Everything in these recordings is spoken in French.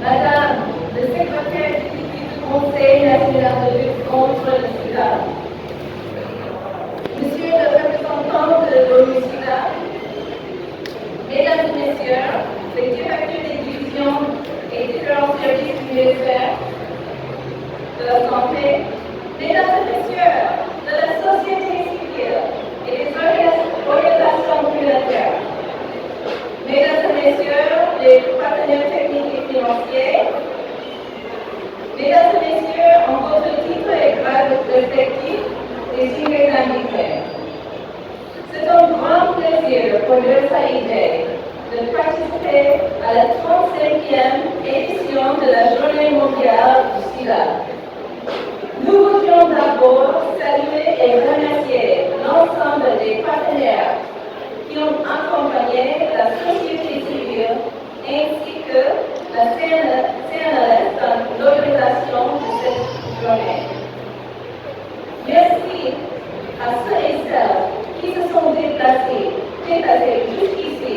Madame le secrétaire exécutif du Conseil national de lutte contre le sida, Monsieur le représentant de l'ONU-SIDA, Mesdames et Messieurs, les directeurs des divisions et différents services du ministère de la Santé, Mesdames et Messieurs de la société civile et des organisations communautaires, Mesdames et Messieurs les partenaires techniques et financiers, Mesdames et Messieurs en votre titre et grade respectifs et signes invités. C'est un grand plaisir pour l'USAID de participer à la 35e édition de la Journée mondiale du SIDA. Nous voudrions d'abord saluer et remercier l'ensemble des partenaires qui ont accompagné la société civile ainsi que la CNRS dans l'organisation de cette journée. Merci à ceux et celles qui se sont déplacés jusqu'ici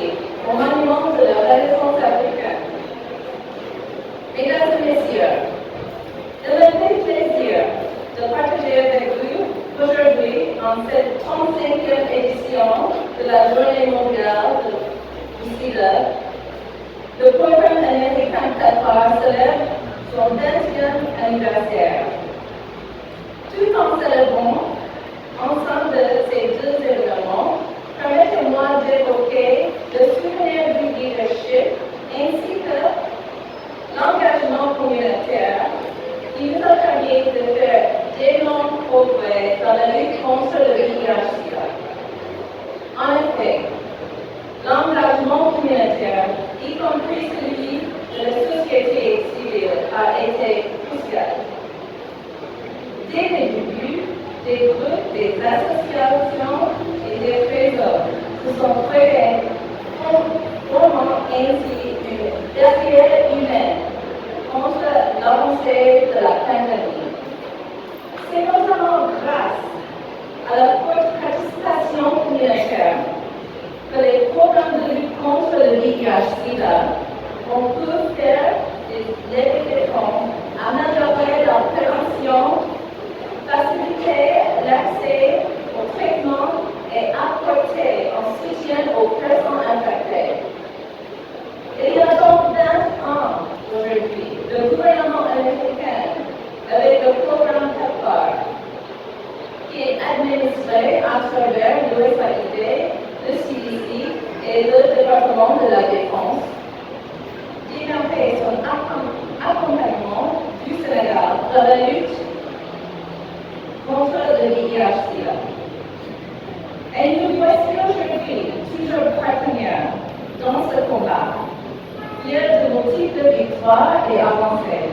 au monument de la Renaissance africaine. Mesdames et Messieurs, c'est un vrai plaisir de partager avec vous aujourd'hui en cette 35e édition de la Journée mondiale du SIDA. Le programme américain Qatar célèbre son 20e anniversaire. Tout en célébrant ensemble ces deux événements, permettez-moi d'évoquer le souvenir du leadership ainsi que l'engagement communautaire qui nous a permis de faire d'énormes progrès dans la lutte contre le VIH-Sida. En effet, l'engagement communautaire, y compris celui de la société civile, a été crucial. Dès le début, des groupes, des associations et des réseaux se sont créés, formant ainsi une barrière humaine contre l'avancée de la pandémie. C'est notamment grâce à la forte participation communautaire que les programmes de lutte contre le VIH-Sida ont pu faire des levées de fonds, améliorer la prévention, faciliter l'accès au traitement et apporter un soutien aux personnes infectées. Il y a donc 20 ans aujourd'hui, le gouvernement américain, avec le programme PEPFAR, qui est administré à travers l'USAID, le CDC et le département de la Défense, démarrait son accompagnement du Sénégal dans la lutte contre le VIH-Sida. Et nous voici aujourd'hui toujours partenaires dans ce combat, fiers de nos multiples victoires et avancées.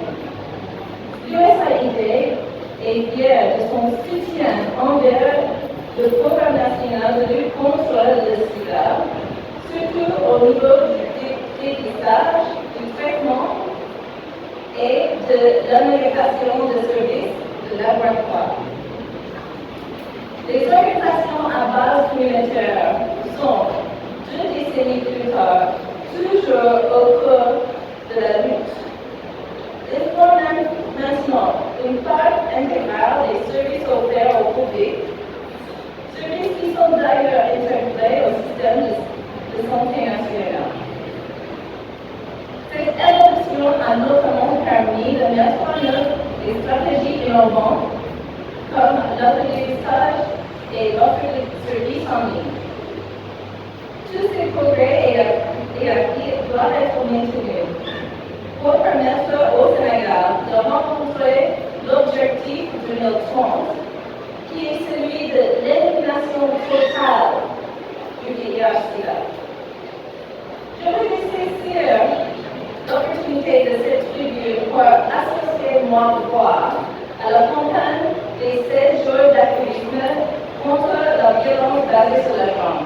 L'USAID est fier de son soutien envers le programme national de lutte contre le sida, surtout au niveau du dépistage, du traitement et de l'amélioration des services de laboratoire. Les organisations à base communautaire sont, 2 décennies plus tard, toujours au cœur de la lutte. Ils forment maintenant une part intégrale des services offerts au public, services qui sont d'ailleurs intégrés au système de santé nationale. Cette évolution a notamment permis de mettre en œuvre des stratégies innovantes comme l'apprentissage et l'offre de services en ligne. Tous ces progrès et acquis doivent être maintenus pour permettre au Sénégal de rencontrer l'objectif 2030, qui est celui de l'élimination totale du VIH-Sida. Je voudrais saisir l'opportunité de cette tribune pour associer moi voix à la campagne des 16 jours d'activisme contre la violence basée sur le genre.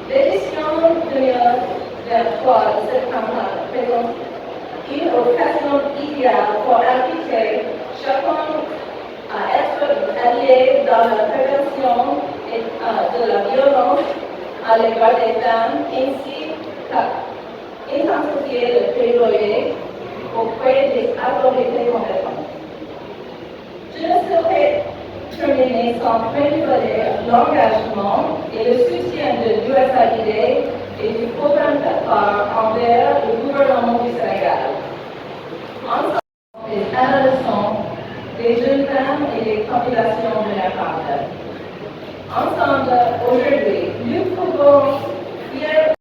L'édition 2023 de cette campagne présente une occasion idéale pour inviter chacun à être allié dans la prévention de la violence à l'égard des femmes ainsi qu'à intensifier le plaidoyer auprès des autorités compétentes. Je ne saurais terminer sans renouveler l'engagement et le soutien de l'USAID et du programme Qatar envers le gouvernement du Sénégal. Ensemble, des adolescents, des jeunes femmes et des populations vulnérables. Ensemble, aujourd'hui, nous pouvons fier.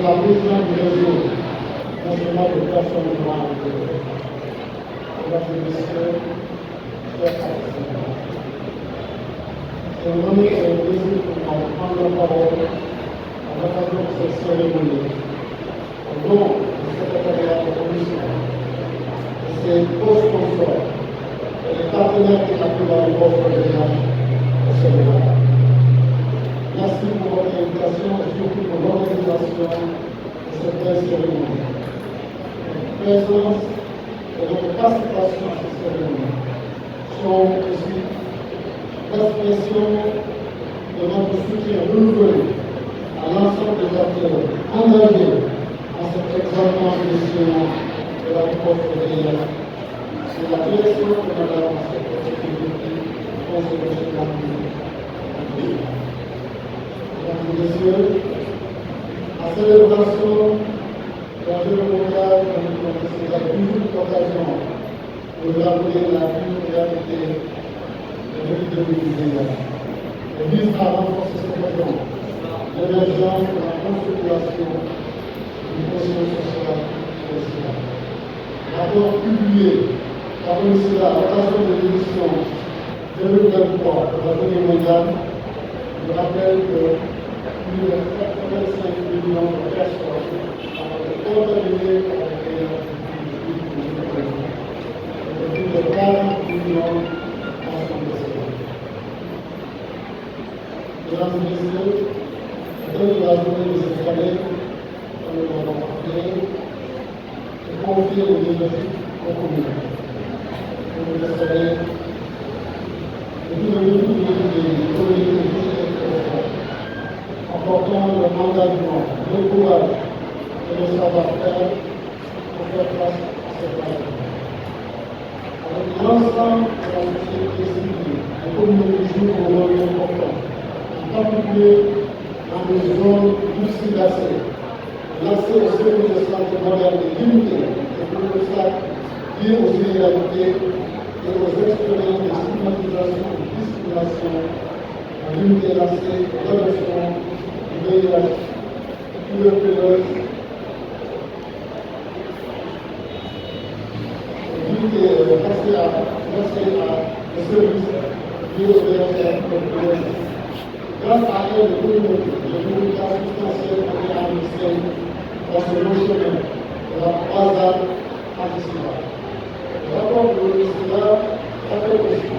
La présidente du réseau national de personnes noires mesdames et messieurs, chers participants. C'est un honneur et un plaisir pour moi de prendre la parole à l'occasion de cette cérémonie au nom du secrétariat de commission et ses co-sponsors et les partenaires qui appuient dans le poste de au Sénégal. Merci pour votre invitation et surtout pour l'organisation de cette belle cérémonie. Notre présence et notre participation à cette cérémonie sont aussi l'expression de notre soutien renouvelé à l'ensemble des acteurs engagés dans cette exaltante mission de la réponse de l'IA. C'est la direction de Madame la Sécurité, Conseil national du Mesdames et messieurs, la célébration de la journée mondiale de l'autonomie, c'est la unique occasion de rappeler la dure réalité de l'épidémie du VIH. Elle vise à renforcer cette raison, l'émergence de la consolidation d'une conscience sociale sur le sida. Rapport publié par le SIDA à l'occasion de l'édition 2023 de la journée mondiale, je rappelle que plus de 85 millions de personnes ont été contaminées par le VIH et plus de 40 millions en sont décédés. Mesdames et messieurs, la date de la journée de cette année, comme nous l'avons rappelé, est confiée au défi aux communautés. Pour nous espérer, et tout le monde des communautés apportant le engagement, le courage et le savoir-faire pour faire face à cette maladie. Avec l'ensemble de la société civile, les communautés jouent un rôle important, en particulier dans les zones difficiles d'accès. L'accès aux services de santé moderne est limité et pour le ça, lié aux inégalités et aux expériences de stigmatisation et de discrimination, à limiter l'accès aux adoptions, VIH, tuberculose, l'accès à des services liés au VIH. Grâce à elle, les communautés, les résultats substantiels ont été enregistrés dans ce long chemin de la croisade anticipale. Le rapport de l'UNICEF appelle aussi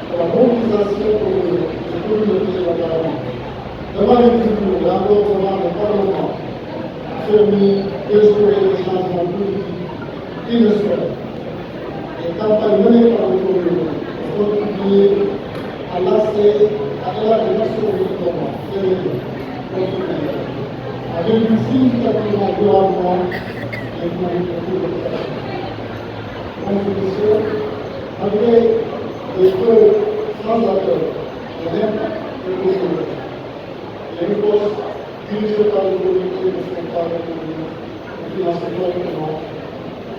pour la mobilisation des communautés localement. Devant les tribunaux, d'abord devant le Parlement, affermir et instaurer des changements politiques inespérés. Les campagnes menées par les communautés ont contribué à l'accès à l'élaboration du gouvernement fédéré contre le VIH, à réduire significativement durablement les coûts de protection. Constitution, malgré les feux sans accord de l'impact de l'autorité. Les réponses dirigées par le comité ne sont pas reconnues et financées correctement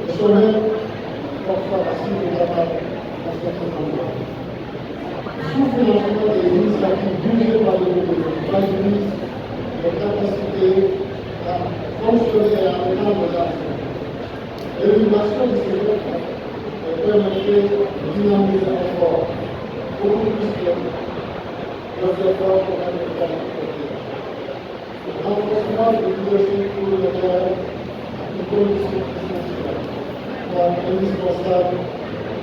et sont même parfois assez incapables dans certains endroits. Le sous-financement des initiatives dirigées par le comité fragilise les capacités à fonctionner et à étendre l'action. L'élimination de ces efforts permettrait de dynamiser encore beaucoup plus nos efforts pour améliorer la qualité. Le renforcement de leadership pour le terrain est une condition essentielle, voire indispensable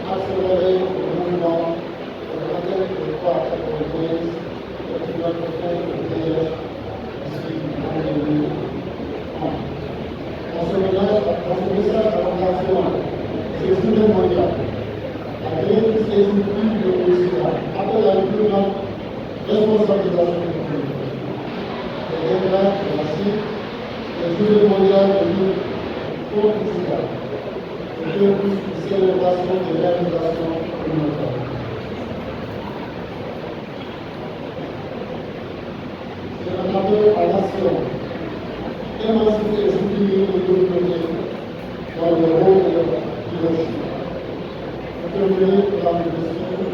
accélérer le mouvement de laquelle le croit à l'Église et de notre frère de prière ici en 2030. Dans ce message à l'occasion des Journées mondiales, la directrice exécutive de l'OCA appelle à une plus grande responsabilisation du public. Elle déclare, je la cite, les Journées mondiales de lutte contre le sida, c'est une célébration de réalisation communautaire. C'est un appel à l'action, émanciper et soutenir les communautés dans le rôle de leur leadership. Premier dans le discours,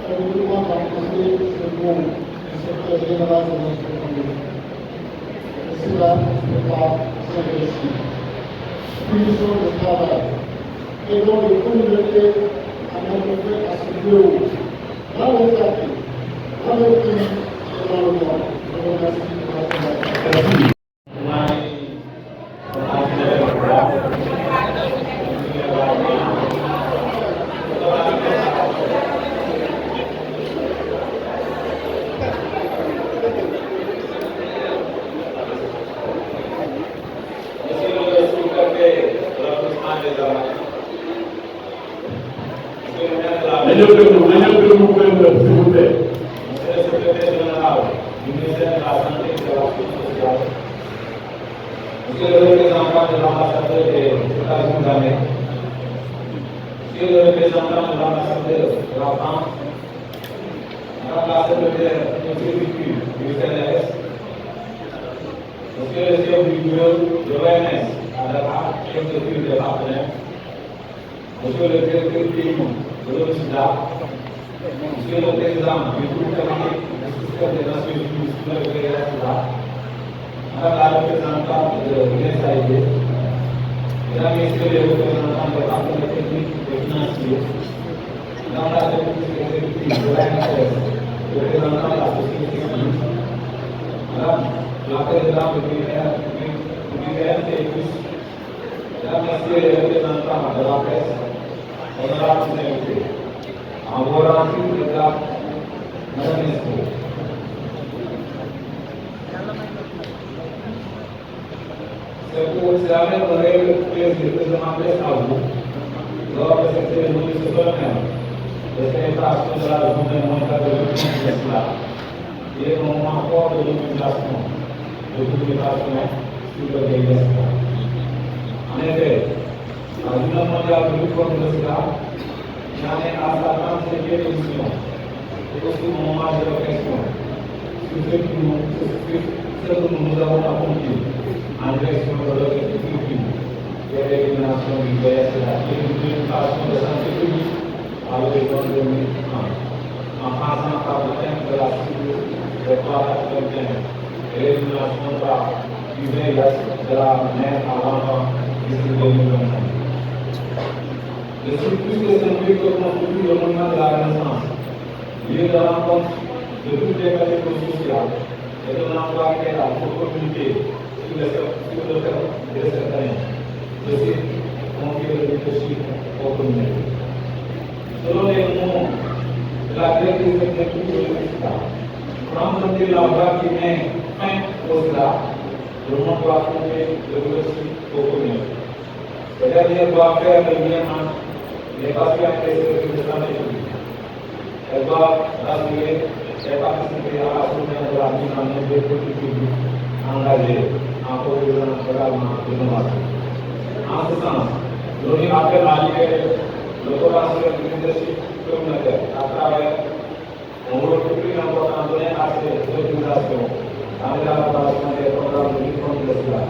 publiquement apporter ce mot du secteur général de notre communauté. Et cela n'est pas s'investir. Finissons le travail. Aidons les communautés à mettre fin à ce fléau dans les quartiers, dans les pays et dans le monde. Je vous remercie pour votre attention. S'il vous plaît. Monsieur le secrétaire général du ministère de la Santé et de l'Action sociale, monsieur le représentant de l'ambassadeur des États-Unis d'Amérique, monsieur le représentant de l'ambassadeur de la France, madame la secrétaire exécutive du CNRS, monsieur le chef du bureau de l'OMS à Dakar, chef de file des partenaires, monsieur le directeur pays de l'ONU-SIDA, monsieur le président du groupe cabinet du système des Nations Unies sur le VIH-Sida, madame la représentante de l'USAID, mesdames et messieurs les représentants des partenaires techniques et financiers, madame la directrice exécutive de l'ANSS, représentant de la société civile, madame la présidente du BNTX, mesdames et messieurs les représentants de la presse, honorables invités. En vous rendant le cas, madame la ministre. C'est avec un réel plaisir que je m'adresse à vous lors de cette cérémonie solennelle de célébration de la journée mondiale de lutte contre le sida, qui est un moment fort de mobilisation, de publication sur le VIH-Sida. En effet, la journée mondiale de lutte contre le sida j'en ai à sa 35e édition et aussi mon moment de réflexion sur ce que nous avons accompli en direction de l'objectif ultime de l'élimination du VIH-Sida et de l'éducation de santé publique à l'horizon 2030, en passant par le thème de la cible de 3 et l'élimination du VIH de la mère à l'enfant d'ici 2025. Je suis plus que symbolique que constitue le monument de la Renaissance, lieu de rencontre de toutes les catégories sociales et de l'emploi qu'elle a pour communiquer sur le terrain de cette année. Je cite, confier le leadership aux communautés. Selon les mots de la directrice exécutive de l'UNICEF, prendre la voie qui met fin au sida, le monde doit confier le leadership aux communautés. Ce dernier doit faire le lien entre les patients et les services de santé publique. Elle doit rassurer et participer à la journée de la mise en œuvre des politiques publiques engagées en favorisant également l'innovation. En ce sens, l'ONU appelle à libérer le potentiel du leadership communautaire à travers un rôle plus important donné à ces organisations dans l'élaboration des programmes de lutte contre le sida.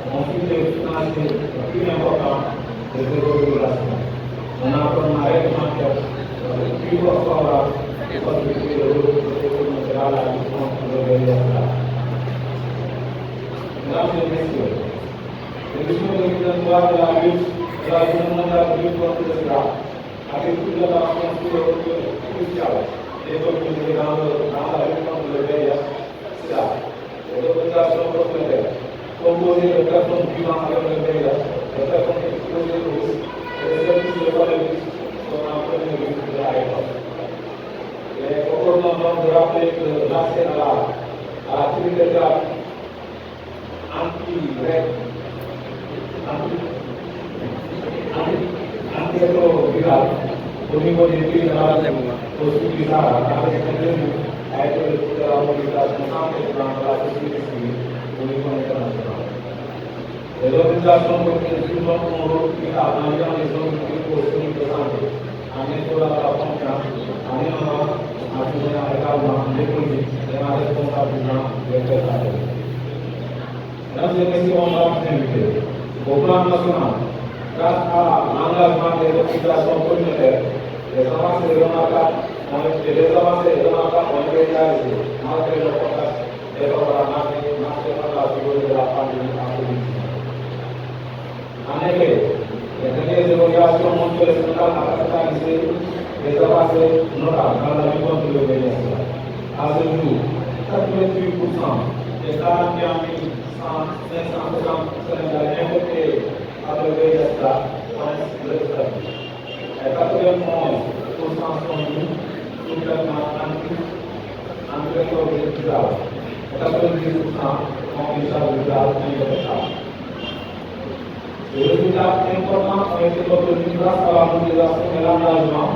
On soutient financier plus important de ces organisations. On a comme réglementaire plus favorable et contribuer le rôle communautaire à la lutte contre le VIH-Sida. Mesdames et messieurs, l'édition 2023 de la lutte de la journée mondiale de lutte contre le sida avec toute l'attention sur le rôle crucial des communautés dans la lutte contre le VIH-Sida. Les organisations communautaires composées de personnes vivant avec le VIH, de personnes exposées au risque et de services de collectif sont donc de rappeler que l'accès à l'activité thérapie antirétrovirale au niveau des pays de la société bizarre, avec a été le de la mobilisation sans précédent de la société civile au niveau international. Les organisations collectives ont un rôle vital dans les zones critiques de santé, en instaurant la confiance, en innovant, en faisant également l'économie et en responsabilisant les prestataires. Mesdames et messieurs, on va vous inviter au plan national, grâce à l'engagement des organisations communautaires, les avancées remarquables ont été réalisées malgré le contexte défavorable marqué par la figure de la pandémie en Covid-19. En effet, les dernières évaluations montrent que le Sénégal a capitalisé des avancées notables dans la lutte contre le VIH. À ce jour, 88% des 41 560 Sénégalais infectés par le VIH ont le statut. Et 91% sont mis sous traitement antirétroviral. Et 90% ont une charge virale indétectable. Les résultats importants ont été obtenus grâce à la mobilisation et l'engagement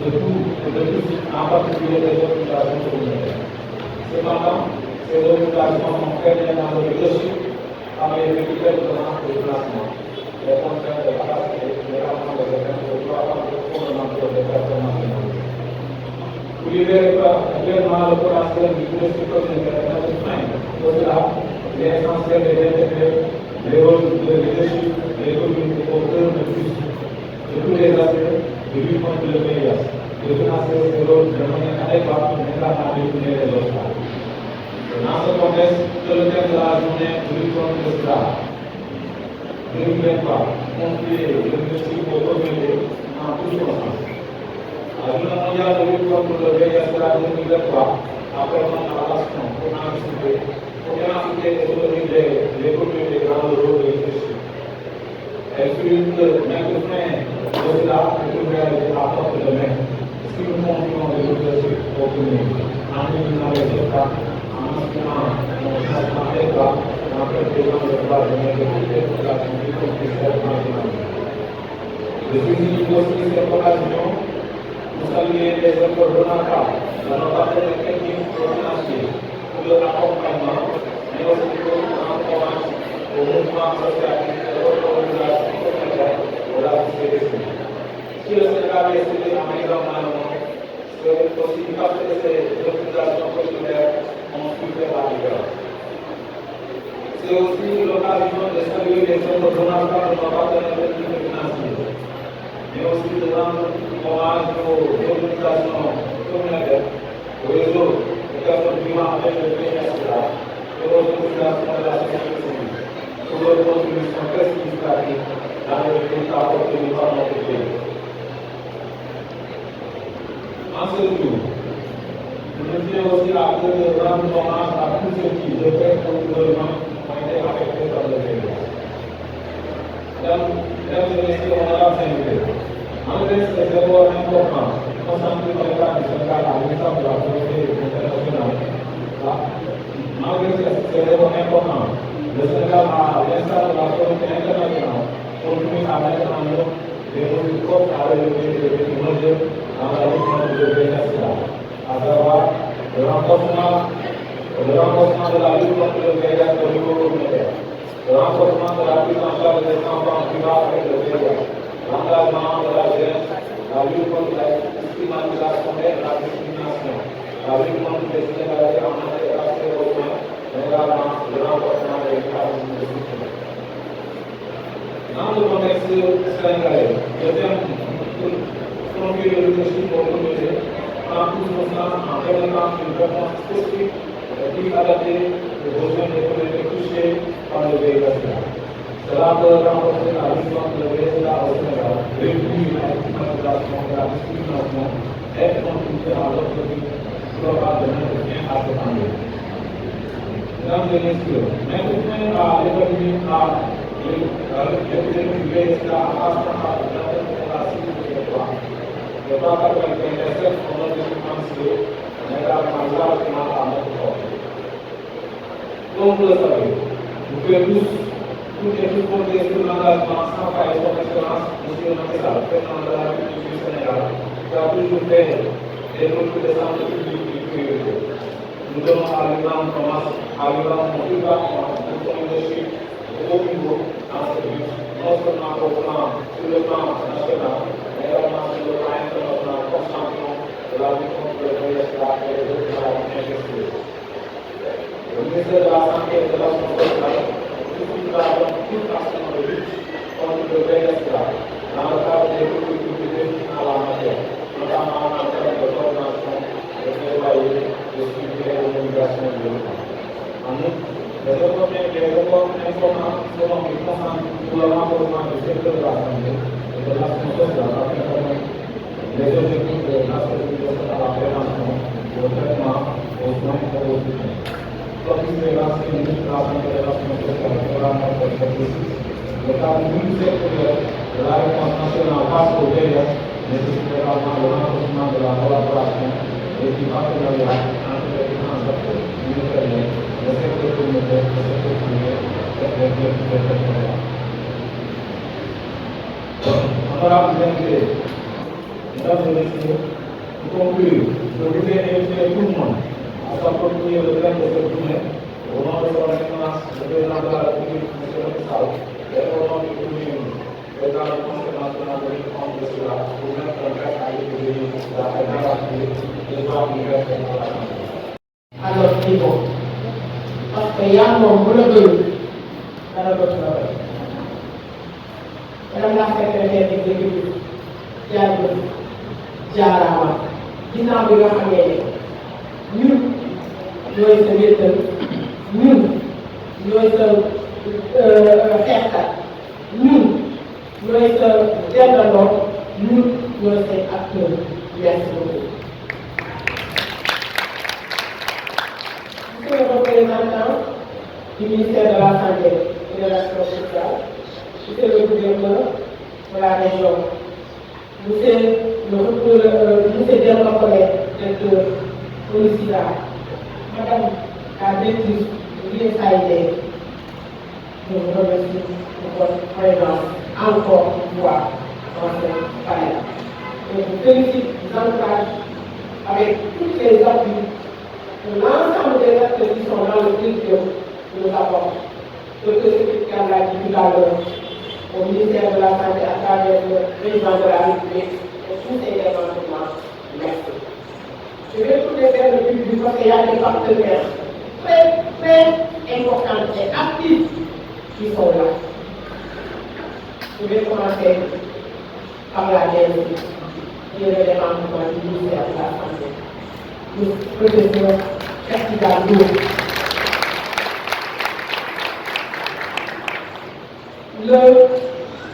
de tous, en particulier des organisations communautaires. Cependant, ces organisations sont très dans le leadership par les difficultés de déplacement, les contraintes de capacité, les rapports de défense de droits fondamentaux des personnes nationales. Vous libérez actuellement le potentiel du leadership communautaire et notre fin. Pour cela, il est essentiel d'intégrer les rôles de leadership des communautés au cœur de tous les aspects de lutte contre le VIH, de financer ces rôles de manière adéquate pour notamment détourner les obstacles. Dans ce contexte, c'est le thème de la journée de lutte contre le SIDA 2023, confié le leadership aux communautés en tous sens. La journée mondiale de lutte contre le VIH-SIDA 2023 appelle à l'action pour anticiper et autoriser les communautés dans le rôle de leadership. Elle souligne que mettre fin au SIDA est une réalité à portée de main. Si nous continuons de leadership aux communautés, en éliminant les obstacles, en inscrivant nos changements adéquats, en protégeant les droits de toutes les populations, y compris celles marginalisées. Je souligne aussi cette occasion pour saluer les efforts remarquables de nos partenaires techniques et financiers pour leur accompagnement, mais aussi pour l'encouragement au mouvement associatif et aux organisations communautaires de la société civile. Si le Sénégal est cité en exemple dans le monde, c'est aussi parce que ces organisations communautaires ont su faire la différence. C'est aussi l'occasion de saluer les efforts remarquables de nos partenaires techniques et financiers, mais aussi de rendre hommage aux organisations communautaires, au réseau de personnes vivant avec le VIH-SIDA et aux organisations de la société civile pour leur contribution très significative dans les résultats obtenus par notre pays. En ce jour, je me tiens aussi à rendre hommage à tous ceux qui, de près ou de loin, ont été affectés par le VIH. Mesdames et messieurs, honorables invités, malgré ces efforts importants consentis par l'État du Sénégal à l'État de la communauté internationale, malgré ces efforts importants, le Sénégal, à l'instar de la communauté internationale, continue à mettre en œuvre des mesures fortes à relever des défis majeurs dans la lutte contre le VIH-SIDA, à savoir le renforcement de la lutte contre le VIH au niveau communautaire, le renforcement de la prise en charge des enfants vivant avec le VIH, l'engagement de la jeunesse, la lutte contre la stigmatisation et la discrimination, la lutte contre les inégalités en matière d'accès aux soins, mais également le renforcement des mécanismes de soutien. Dans le contexte sénégalais, le thème confier le leadership aux communautés prend tout son sens en permettant une réponse spécifique et plus adaptée aux besoins des communautés touchées par le VIH-SIDA. Cela peut renforcer la lutte contre le VIH-SIDA au Sénégal, réduire la stigmatisation et la discrimination et contribuer à l'objectif global de mettre fin à cette pandémie. Mesdames et messieurs, mettre fin à l'épidémie du VIH-SIDA en passant par la cible de l'État. Le pas 95 on a des financiers, mais également largement à notre portée. Comme vous le savez, vous pouvez tous, toutes et tous compter sur l'engagement sans faille de son excellence, M. Macky Sall, président de la République du Sénégal, qui a toujours fait des mesures de santé publique une priorité. Nous donnons à lui rendre hommage, à lui rendre plus particulièrement pour son leadership de haut niveau dans ce but, non seulement sur le plan national, mais également sur le plan international, comme champion de la lutte contre le VIH et les autres maladies infectieuses. Le ministère de la Santé et de l'Action sociale soutiendra donc toute action de lutte contre le VIH dans le cadre des politiques publiques en la matière, notamment en termes de coordination, de plaidoyer, de suivi et de mobilisation de l'État. En outre, les efforts importants seront mis concentrés pour le renforcement du secteur de la santé et de l'action sociale afin d'atteindre les objectifs des Nations Unies à la prévention, au traitement, aux soins et aux soutiens. Comme il est lancé une lutte de la santé et de l'action sociale pour la mort de le cadre multisectoriel de la réponse nationale face au VIH nécessite également le renforcement de la collaboration et du partenariat entre les différents acteurs ministériels, le secteur communautaire, le secteur privé et les directeurs territoriales. Honorables invités, mesdames et messieurs, pour conclure, je voudrais inviter tout le monde à s'approprier le thème de cette journée au nom de son excellence, le président de la République, M. Macky Sall, et au nom du Premier ministre, président du Conseil national de lutte contre le sida, pour mettre en place à l'épidémie de la pédophilie et les droits universels de la santé. Alors niveau parce que yaa moom bu la doyul dara dootu la doy. Madame la secrétaire exécutive jaaraama ginnaaw bi nga xamee ne ñun ñooy sa wéttal ñun ñooy sa xeexkat ñun ñooy sa dendandoo ñun ñooy say acteur. Merci beaucoup. Monsieur le représentant du ministère de la Santé et de l'Action sociale, monsieur le gouverneur de la région, monsieur Demba Collègue, directeur municipal, madame la directrice de l'USAID, je vous remercie pour votre présence encore une fois dans ce palais. Je vous félicite, vous encourage avec tous les appuis de l'ensemble des acteurs qui sont dans le curriculum que nous apportons. Docteur Secrétaire l'a dit tout à l'heure, au ministère de la Santé à travers le président de la République et tous ces départements. Merci. Je vais tout faire le public parce qu'il y a des partenaires très importants et actifs qui sont là. Je vais commencer par la DNC, qui est le département du ministère de la Santé. Le professeur Cheikh. Le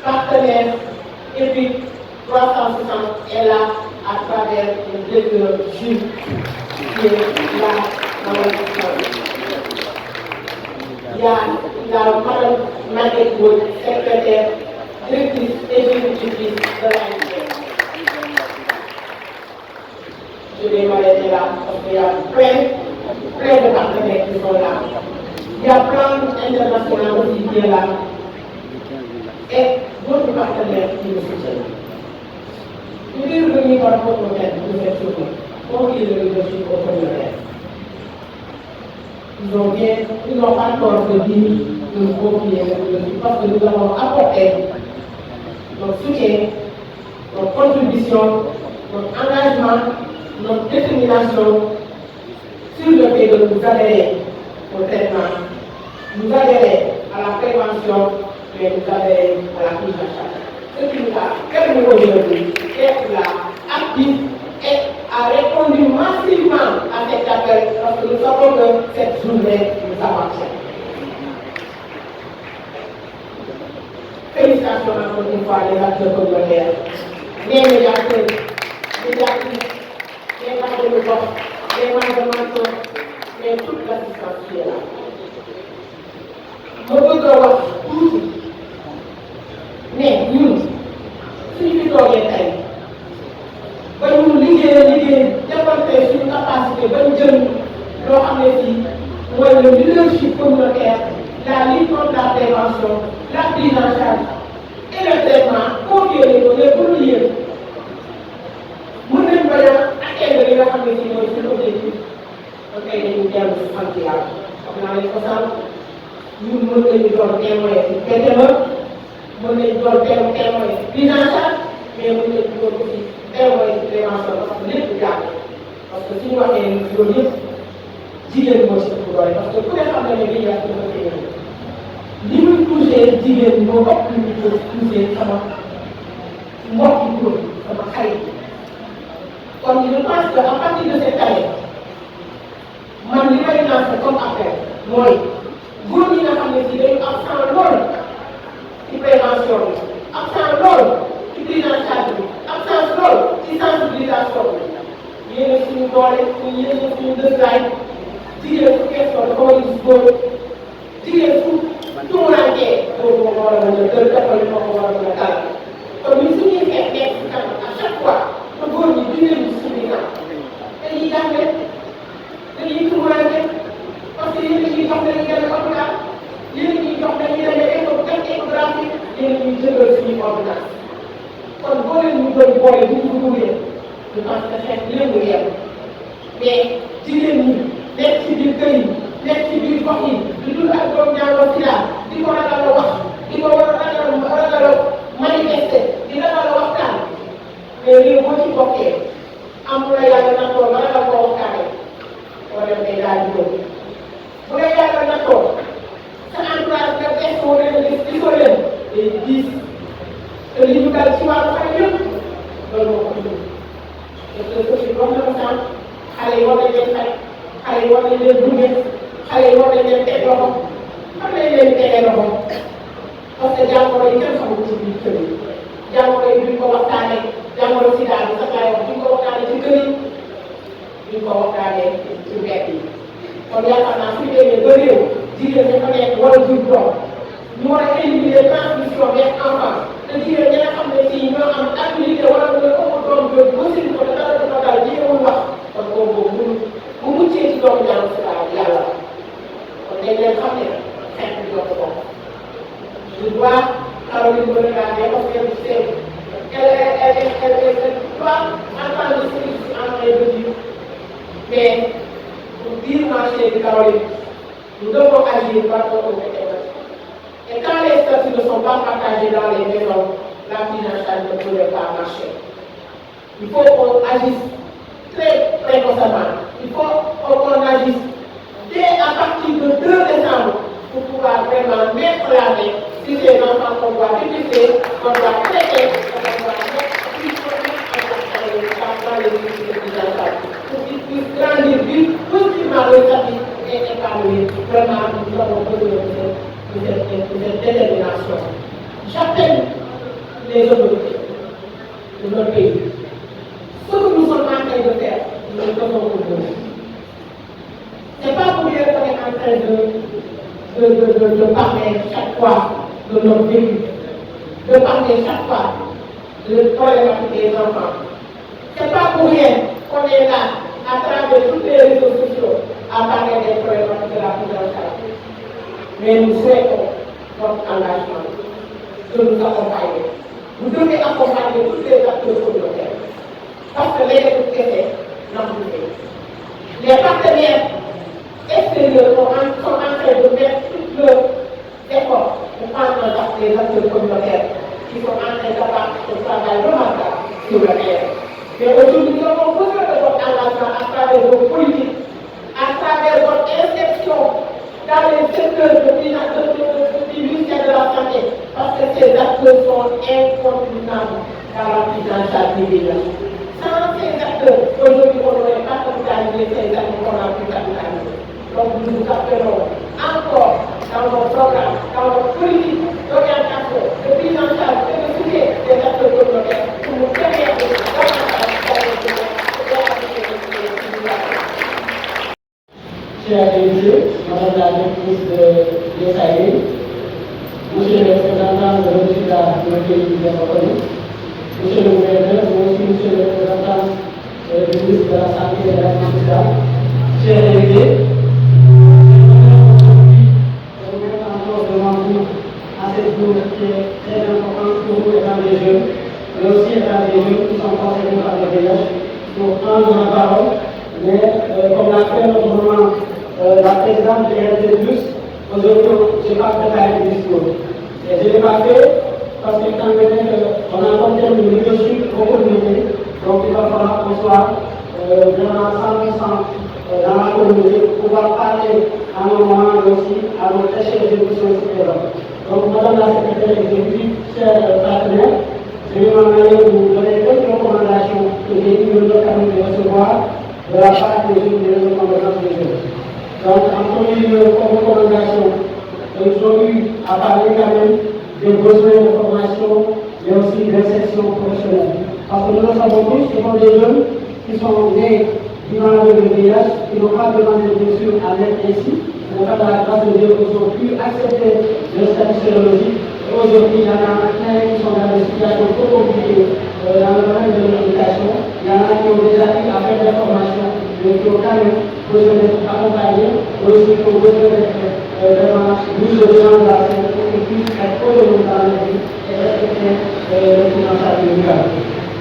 partenaire EPIC 360 est là à travers le directeur Jules qui est là dans la salle. Il y a madame Maguette Wood, secrétaire, directrice exécutive de l'ANSES. Je vais m'arrêter là parce qu'il y a plein de partenaires qui sont là. Il y a Plan International aussi qui est là. Et d'autres partenaires qui nous soutiennent. Je vais revenir par rapport au thème de cette journée. Comment il est le leadership au communautaire. Ils n'ont pas encore dit de nous confier le leadership parce que nous avons apporté notre soutien, notre contribution, notre engagement, notre détermination sur le fait de nous adhérer au traitement, nous adhérer à la prévention, mais nous adhérer à la prise en charge. Ce qui nous a permis aujourd'hui d'être là, actif et a répondu massivement à cet appel parce que nous savons que cette journée nous appartient. Félicitations encore une fois les acteurs communautaires, les médiateurs, les actifs, les mains de l'Europe, les mains de Manson, et toute l'assistance qui est là. Je veux wax tuuti ne ñun suñu fi toogee tey ba ñu liggéey defante suñu capacité ba charge et le traitement confié les données pour lu yëpp mën nañ bañ a atteindre li nga xam ne si mooy suñu objectif ba tey dañuy dellu si sant yàlla wax naa leen ko sànq ñun mën nañu doon témoin ci PTM mën nañu doon témoin prise en charge mais mën nañu doon aussi témoin ci prévention parce que lépp jàpp parce que suñu waxee loolu yëpp jigéen moo ci ëpp doole parce que ku ne xam na ne lii yàq dafa téye li muy touché jigéen moo ëpp lu muy touché sama mbokk góor sama xarit kon je pense que à partir de cette année man li may lancé comme appel mooy góor ñi nga xam ne si dañu absent lool ci prévention bi absent lool ci prise en charge bi absent lool ci sensibilisation bi yéen a suñu doole yéen a suñu dëggaay jigéen su question dafa war a gis góor jigéen su tuurantee góor moo ko war a mën a gën defal moo ko war a mën a dal kon ñun suñuy xeex nekk si kanam à chaque fois te góor ñi dinañ gis suñuy kanam dañuy jànge dañuy tuurante parce que yéen a ñuy jox dañuy dem hôpital yéen a ñuy jox dañuy dem échographie yéen a ñuy jëndal suñuy ordonnance kon boo leen ñu doon boole bu ñu duggee je pense que xeex lépp mu yem mais jigéen ñi nekk ci biir kër yi nekk ci biir gox yi di dund ak doom ñaaroo sida di ko ragal a wax di ko ragal a manifester di ragal a waxtaan mais léegi boo ci bokkee am la yàlla nattoo ba ragal koo waxtaanee boo dem day daal di jóg bu la yàlla nattoo sa entourage nga gëstoo leen gisoo leen day diis te li ñu dal ci wàllu xale yëpp loolu moo ko indi parce que aussi wax na ko sànq xale yi war nañ leen fay xale yi war nañ leen gunge xale yi war nañ leen teg loxo xam nañ leen tegee loxo parce que jàngoro yi kenn xamul ci biir kër yi jàngoro yi duñ ko waxtaanee jàngoro sida bi sax laay wax duñ ko waxtaanee ci kër yi duñ ko waxtaanee ci mbedd yi kon yaakaar naa suñu demee ba réew jigéen ñi fa nekk war a jur doom ñu war a éliminer transmission des enfants te jigéen ñi nga xam ne fii ñoo am activité wala nga ëpp doom jooju aussi ko te dara du ko dal jéemul wax kon boobu bu muccee ci doomu jàmm si yàlla kon dañ leen xam ne xeex bi doon ko je dois Caroline me regarder parce que elle doit entendre ce que je suis en train de dire mais pour dire ma chère Caroline nous devons agir par rapport aux mathématiques et quand les statuts ne sont pas partagés dans les maisons la prise en charge ne pourrait pas marcher il faut qu'on agisse très précocement il faut qu'on agisse dès à partir de 2 décembre pour pouvoir vraiment mettre la main sur ces enfants qu'on doit dépister, qu'on doit traiter, qu'on doit mettre plus dans les outils de prise en charge pour qu'ils puissent grandir vite, positivement leur vie et épanouir. Vraiment, nous avons besoin de cette détermination. J'appelle les autorités de notre pays. Ce que nous sommes en train de faire, nous le faisons pour nous. Ce n'est pas pour dire qu'on est en train de parler chaque fois de notre vécu, de parler chaque fois de la problématique des enfants. Ce n'est pas pour rien qu'on est là, à travers tous les réseaux sociaux, à parler des problématiques de la prise en charge. Mais nous souhaitons votre engagement de nous accompagner. Vous devez accompagner tous les acteurs communautaires. Parce que les écoutes n'ont plus fait. Les partenaires extérieurs sont en train de mettre tous leurs efforts pour prendre en charge les acteurs communautaires qui sont en train d'avoir un travail remarquable sur le terrain. Mais aujourd'hui, nous avons besoin de votre engagement à travers vos politiques, à travers votre insertion dans les secteurs de du ministère de la Santé, parce que ces acteurs sont incontournables dans la prise en charge des dégâts. Sans ces acteurs, aujourd'hui, on n'aurait pas capitalisé ces acteurs qu'on a pu capitaliser. Donc nous nous appelons encore dans nos programmes, dans nos politiques d'orientation, de prise en charge et de soutien des acteurs communautaires pour nous permettre de Chers députés, Madame la ministre de l'État, Monsieur le représentant de l'État de notre pays démocratique, Monsieur le gouverneur, mais aussi Monsieur le représentant du ministre de la Santé et de la Sociale, chers députés, je vous encore devant vous à cette journée très importante pour nous étant des jeunes, mais aussi étant des jeunes qui sont concernés par le VIH, pour prendre la parole. Mais comme l'a fait notre maman, la présidente de l'RT+, aujourd'hui, je n'ai pas préparé le discours. Et je ne l'ai pas fait parce que étant donné qu'on a un terme de leadership au communauté, donc il va falloir qu'on soit vraiment 100% dans la communauté pour pouvoir parler à nos moments, mais aussi à nos très chers émissions supérieures. Donc, Madame la secrétaire exécutive, chers partenaires, je vais m'en aller vous donner quelques recommandations que j'ai eu le temps de recevoir de la part des jeunes et des recommandations des jeunes. Donc, en premier lieu, comme recommandation, ils ont eu à parler quand même des besoins de formation, mais aussi d'insertion professionnelle. Parce que nous le savons tous, ce sont des jeunes qui sont nés du maladie de VIH, qui n'ont pas demandé bien sûr à l'être ici. Pour faire la grâce de Dieu, ils ont pu accepter le statut sérologique. Et aujourd'hui, il y en a plein qui sont dans des situations trop compliquées dans le domaine de l'éducation. Il y en a qui ont déjà eu à faire des formations, mais qui ont quand même besoin d'être accompagnés, mais aussi qui ont besoin d'être vraiment mis au devant de la scène pour qu'ils puissent être autonomes dans leur vie et respecter le financement médical.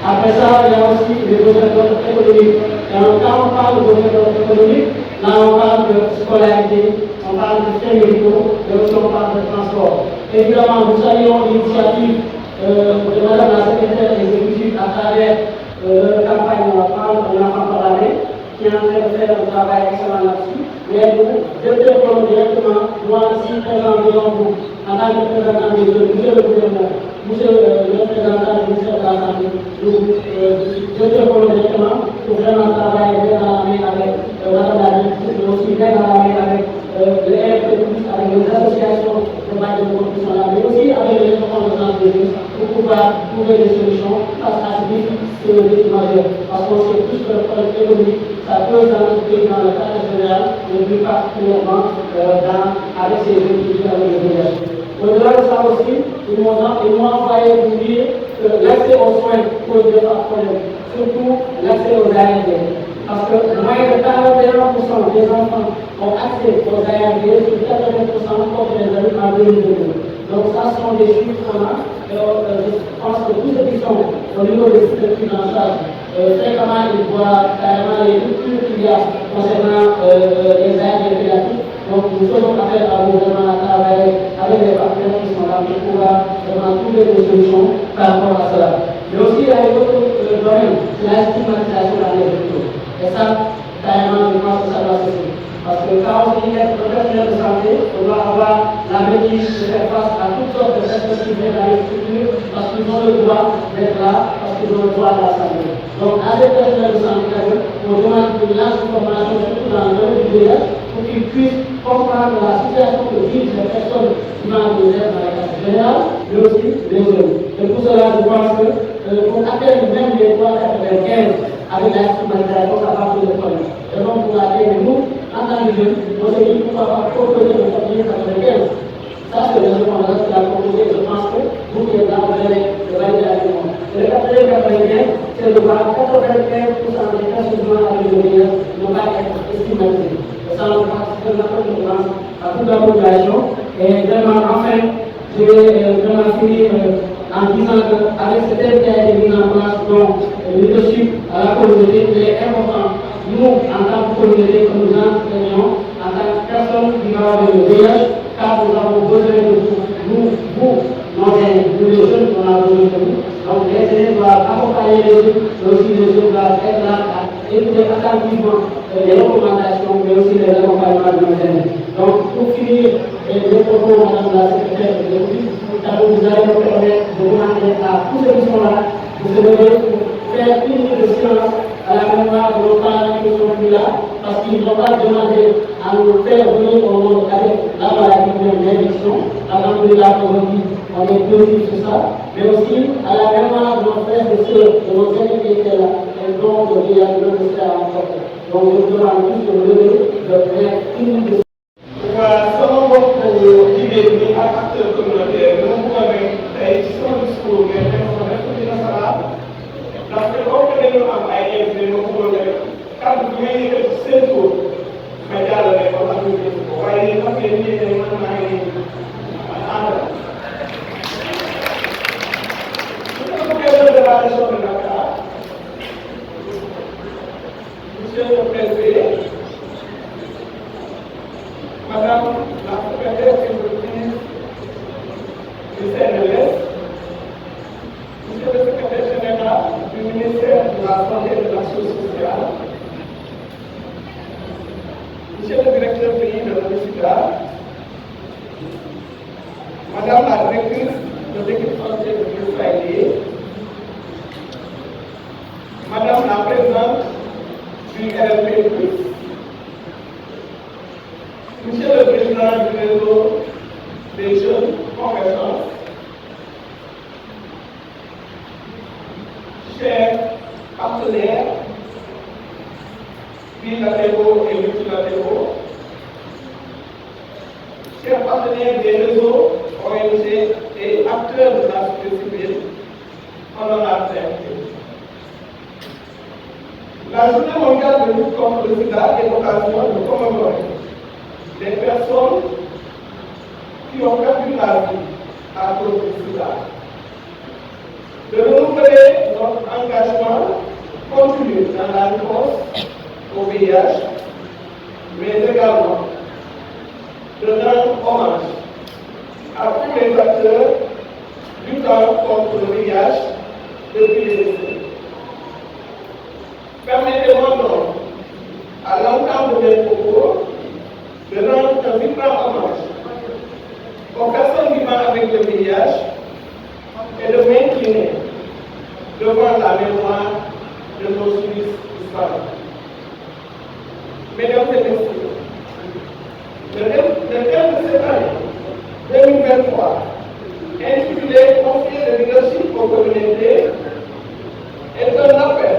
Après ça, il y a aussi les besoins d'ordre économique. Et quand on parle de besoins d'ordre économique, là on parle de scolarité, on parle de frais médicaux, mais aussi on parle de transport. Évidemment, nous saluons l'initiative de Madame la secrétaire exécutive à travers la campagne Prendre un enfant par l'année, qui est en train de faire un travail excellent là-dessus. Mais nous interpellons directement, moi aussi présent devant vous, en tant que représentant des jeunes, monsieur le gouverneur, monsieur le représentant du ministère de la Santé, nous interpellons directement pour vraiment travailler bien dans la main avec Madame la directrice, mais aussi bien dans la main avec le RP+, avec les associations de bail de production là, mais aussi avec les représentants des jeunes pour pouvoir trouver des solutions face à ce défi majeur. Parce qu'on sait tous que le problème économique, ça peut dans notre pays, dans le cadre général, mais plus particulièrement avec ces jeunes qui vivent avec le VIH. Au-delà de ça aussi, ils m'ont envoyé vous dire que l'accès aux soins pose des problèmes, surtout l'accès aux ARD. Parce que moins de 41% des enfants ont accès aux ARD, sur 80% contre les adultes en 2022. Donc ça, ce sont des chiffres qu'on a. Je pense que tous ceux qui sont au niveau des sites de prise en charge, fréquemment, ils voient carrément les ruptures qu'il y a concernant les ARD pédiatriques. Donc nous faisons appel à vous vraiment à travailler avec les partenaires qui sont là pour pouvoir vraiment trouver des solutions par rapport à cela. Mais aussi, il y a un autre domaine, c'est la stigmatisation dans les hôpitaux. Et ça, carrément, je pense que ça doit cesser. Parce que quand on dit être professionnel de santé, on doit avoir la maîtrise de faire face à toutes sortes de personnes qui viennent dans les structures parce qu'ils ont le droit d'être là, parce qu'ils ont le droit de la santé. Donc, à ces personnels de santé, on demande une large formation, surtout dans le domaine du VIH, pour qu'ils puissent comprendre la situation que vivent les personnes qui vont dans les classes générales, mais aussi les jeunes. Et pour cela, je pense que pour atteindre même les 3,95 avec la stigmatisation, ça va poser problème. Et donc, pour atteindre nous, en tant que jeunes, on s'est dit pourquoi pas proposer le 95. Ça, c'est le recommandation qu'il a proposé. Je pense que vous qui êtes là, vous allez le valider avec moi. Et le 95, c'est de voir 95% des personnes vivant avec le VIH ne vont pas être stigmatisées. Et ça, on participe de notre défense à toute la population. Et vraiment, enfin, je vais vraiment finir en disant qu'avec ce thème qui a été mis en place, donc le leadership à la communauté, il est important, nous, en tant que communauté, que nous enseignons, en tant que personnes vivant avec le VIH, car nous avons besoin de vous, nos aînés, nous les jeunes, on a besoin de vous. Donc les aînés doivent accompagner les jeunes, mais aussi les jeunes doivent être là à écouter attentivement les recommandations, mais aussi les accompagnements de nos aînés. Donc pour finir, les propos, Madame la secrétaire exécutive, vous allez me permettre de demander à tous ceux qui sont là de se lever pour faire une minute de silence à la mémoire de nos parents qui ne sont plus là, parce qu'ils n'ont pas demandé à nous faire venir au monde avec la maladie de l'injection. Avant de la aujourd'hui, on est positif sur ça, mais aussi à la mémoire de nos frères et sœurs, de nos amis qui étaient là, et donc de veiller à nous faire en sorte. Donc je vous demande tous de me lever, de faire une minute de silence. Voilà, sama mbokk jigéen ñi ak acteur communautaire dama bëgg a ne tey ci sama discours ngeen def ko def ko ci nasaraan ndaxte comme que dañu am ay invité ma bëggoon ne kàddu bi ngay yëkkati seen tur ma jàllale ko ak ñu ko waaye yéen xam ngeen ni man maa ngi ànd chers partenaires bilatéraux et multilatéraux, chers partenaires des réseaux, ONG et acteurs de la société civile, honorables invités. La journée mondiale de lutte contre le sida est l'occasion de commémorer les personnes qui ont perdu la vie à cause du sida, de renouveler notre engagement continu dans la réponse au VIH, mais également de rendre hommage à tous les acteurs luttant contre le VIH depuis des décennies. Permettez-moi donc, à l'entame de mes propos, de rendre un vibrant hommage aux personnes vivant avec le VIH et de m'incliner devant la mémoire de nos Suisses disparus. Mesdames et messieurs, le thème de cette année 2023, intitulé Confier le leadership aux communautés, est un appel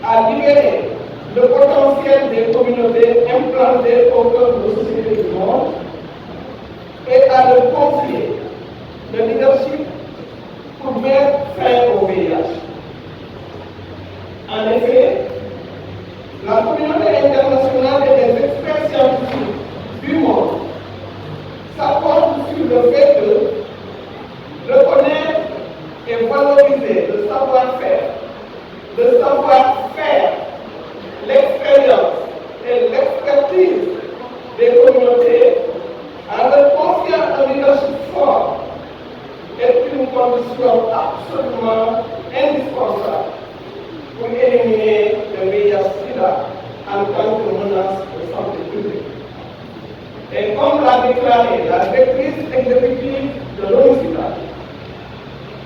à libérer le potentiel des communautés implantées au cœur de nos sociétés du monde et à leur confier le leadership pour mettre fin au VIH. En effet, la communauté internationale et les experts scientifiques du monde s'accordent sur le fait que reconnaître et valoriser le savoir-faire, l'expérience et l'expertise des communautés en leur confiant un leadership fort est une condition absolument indispensable pour éliminer le VIH-Sida en tant que menace de santé publique. Et comme l'a déclaré la directrice exécutive de l'ONU-Sida,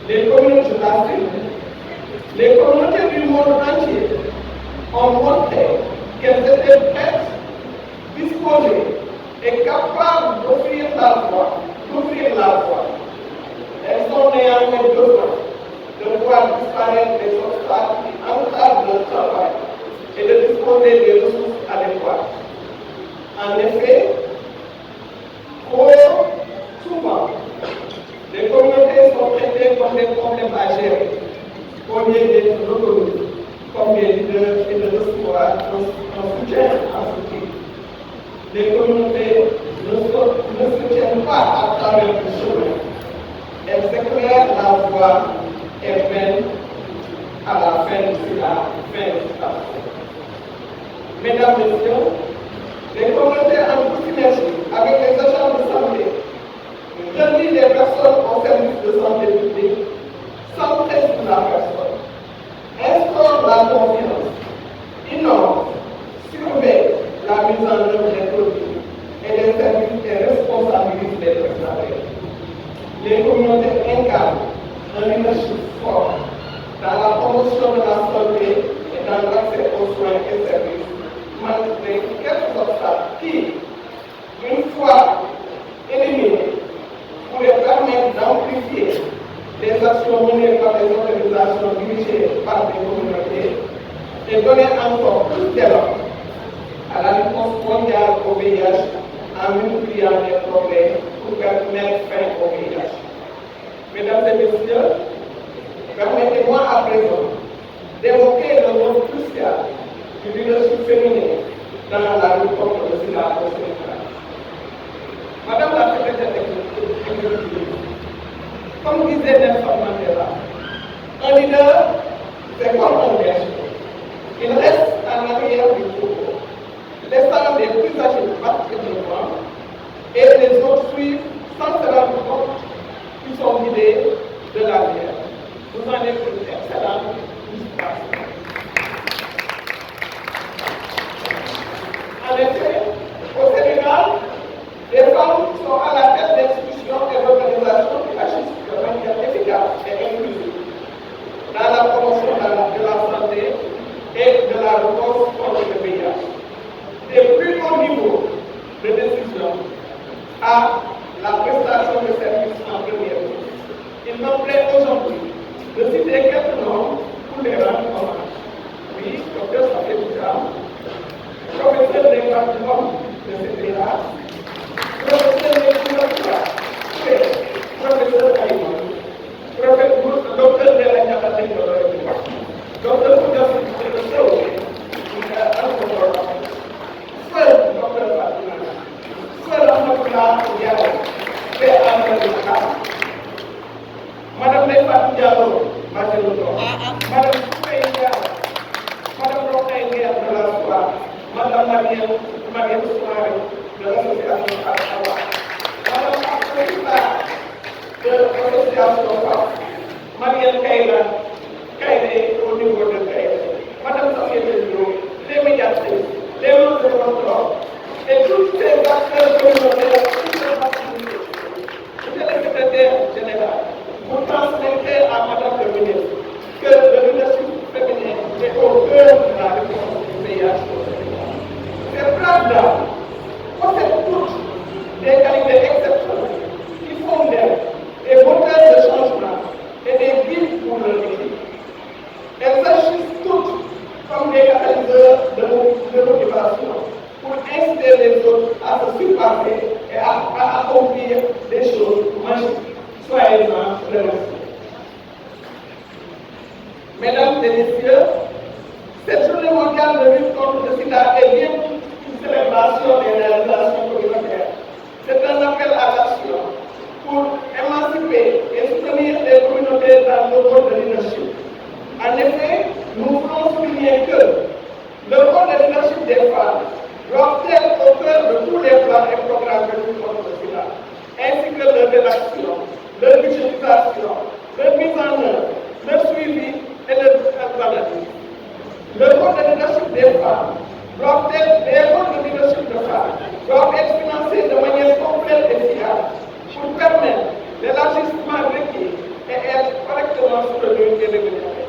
les communautés d'Afrique, les communautés du monde entier ont montré qu'elles étaient prêtes, disposées et capables d'offrir la voie. Elles ont néanmoins besoin de voir disparaître les obstacles qui entravent leur travail et de disposer des ressources adéquates. En effet, trop souvent, les communautés sont traitées comme des problèmes à gérer, au lieu d'être reconnus comme des leaders et de recevoir un soutien à ce type. Les communautés ne se tiennent pas à travers le chemin. Elles éclairent la voie et mènent à la fin de cela. Mesdames, Messieurs, les communautés en toute synergie avec les agents de santé relient les personnes au service de santé publique, centrés sur la personne, instaurent la confiance, innovent, surveillent la mise en œuvre des produits et des services et responsabilisent les prestataires. Les communautés incarnent un leadership fort dans la promotion de la santé et dans l'accès aux soins et services, malgré quelques obstacles qui, une fois éliminés, pourraient permettre d'amplifier les actions menées par les organisations dirigées par des communautés et donner encore plus d'élan à la réponse mondiale au VIH en multipliant les progrès pour mettre fin au VIH. Mesdames et messieurs, permettez-moi à présent d'évoquer le rôle crucial du leadership féminin dans la lutte contre le sida au Sénégal. Madame la secrétaire exécutive, comme disait Nelson Mandela, un leader, c'est comme un berger. Il reste en arrière du troupeau, laissant les plus âgés partir devant et les autres suivent sans se rendre compte qu'ils sont guidés de l'arrière. Vous en êtes une excellente illustration. En effet, au Sénégal, les femmes sont à la tête d'institutions et d'organisations qui agissent de manière efficace et inclusive dans la promotion de la santé et de la réponse contre le VIH. Des plus hauts niveaux de décision à la prestation de services en première ligne. Il me plaît aujourd'hui de citer quelques noms pour pour les rendre hommage. Oui, docteur Safé Boucham, professeur des bâtiments de CPA, professeur des couleurs, professeur Aïman, professeur docteur de la Niabaté de l'Europe, docteur Boucham, professeur Seul docteur Fatima, seul Ahmadullah Diallo, fait Ahmadullah. Madame Leïfa Diallo, Madame Soukaï Diallo, Madame Rocaï Diallo de la Soie, Madame Mariam Soumaré de l'association Al-Awa, Madame Abdoulissa de l'association FAF, Mariam Kaïré au niveau de Kaïré, Madame Safia Diallo, les médiatrices, les membres de contrôle et tous ces acteurs communautaires, toutes les activités. Monsieur le secrétaire général, vous transmettrez à Madame le ministre que le leadership féminin est au cœur de la réponse du VIH au Sénégal. Ces braves dames possèdent toutes des qualités exceptionnelles qui font d'elles des moteurs de changement et des guides pour leur équipe. Elles agissent toutes comme des catalyseurs de motivation pour inciter les autres à se surpasser et à accomplir des choses magiques. Soyez-en remerciés. Mesdames et messieurs, cette journée mondiale de lutte contre le sida est bien une célébration des réalisations communautaires. C'est un appel à l'action pour émanciper et soutenir les communautés dans le rôle de leadership. En effet, nous voulons souligner que le rôle de leadership des femmes doit être au cœur de tous les plans et programmes de lutte contre le sida, ainsi que leur rédaction, leur budgétisation, leur mise en œuvre, leur suivi et leur analyse. Le rôle de leadership des femmes doivent être, les rôles de leadership de femmes doivent être financés de manière complète et fiable pour permettre l'élargissement requis et être correctement soutenu et rémunéré.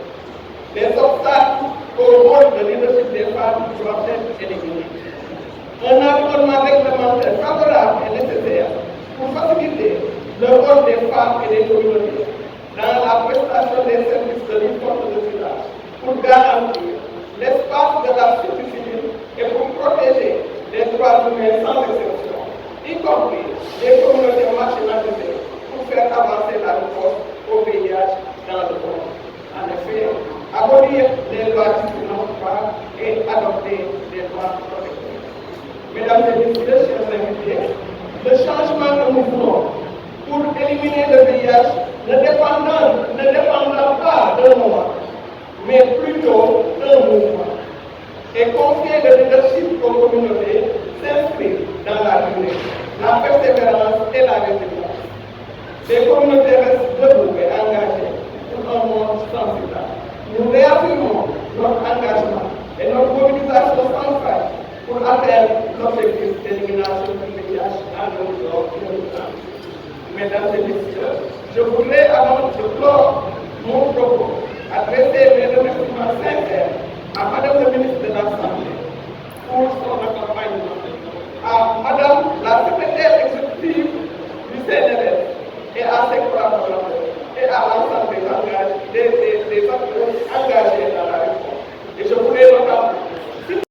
Les obstacles au rôle de leadership des femmes doivent être éliminés. Un environnement réglementaire favorable est nécessaire pour faciliter le rôle des femmes et des